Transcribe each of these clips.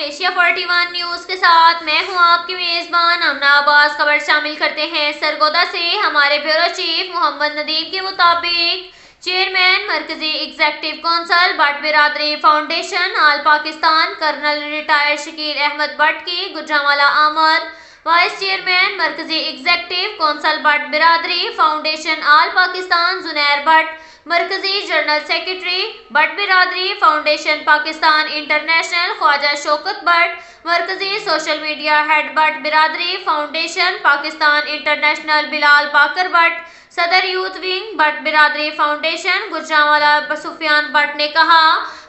Asia 41 news کے ساتھ میں ہوں آپ کی میزبان امنا عباس۔ خبر شامل کرتے ہیں سرگودا سے۔ ہمارے بیورو چیف محمد ندیم کے مطابق چیئرمین مرکزی ایگزیکٹو کونسل بٹ برادری foundation all Pakistan colonel retired Shakeel Ahmed Butt کی گوجرانوالہ آمد، وائس چیئرمین مرکزی ایگزیکٹو کونسل بٹ برادری فاؤنڈیشن آل پاکستان زنیر بٹ، مرکزی جنرل سیکرٹری بٹ برادری فاؤنڈیشن پاکستان انٹرنیشنل خواجہ شوکت بٹ، مرکزی سوشل میڈیا ہیڈ بٹ برادری فاؤنڈیشن پاکستان انٹرنیشنل بلال باقر بٹ، صدر یوتھ ونگ بٹ برادری فاؤنڈیشن گوجرانوالہ سفیان بٹ نے کہا،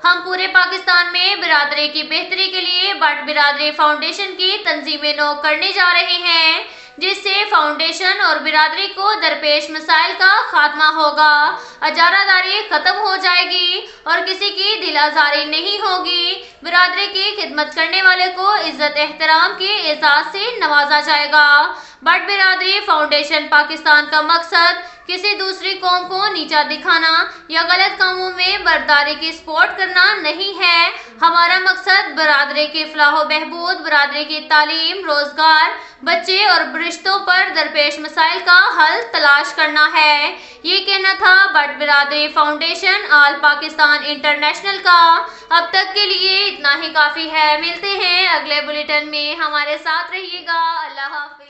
ہم پورے پاکستان میں برادری کی بہتری کے لیے بٹ برادری فاؤنڈیشن کی تنظیمیں نو کرنے جا رہے ہیں، جس سے فاؤنڈیشن اور برادری کو درپیش مسائل کا خاتمہ ہوگا، اجارہ داری ختم ہو جائے گی اور کسی کی دل آزاری نہیں ہوگی، برادری کی خدمت کرنے والے کو عزت احترام کے اعزاز سے نوازا جائے گا۔ بٹ برادری فاؤنڈیشن پاکستان کا مقصد کسی دوسری قوم کو نیچا دکھانا یا غلط کاموں میں برادری کی سپورٹ کرنا نہیں ہے۔ ہمارا مقصد برادری کی فلاح و بہبود، برادری کی تعلیم، روزگار، بچے اور رشتوں پر درپیش مسائل کا حل تلاش کرنا ہے۔ یہ کہنا تھا بٹ برادری فاؤنڈیشن آل پاکستان انٹرنیشنل کا۔ اب تک کے لیے اتنا ہی کافی ہے۔ ملتے ہیں اگلے بلیٹن میں، ہمارے ساتھ رہیے گا۔ اللہ حافظ۔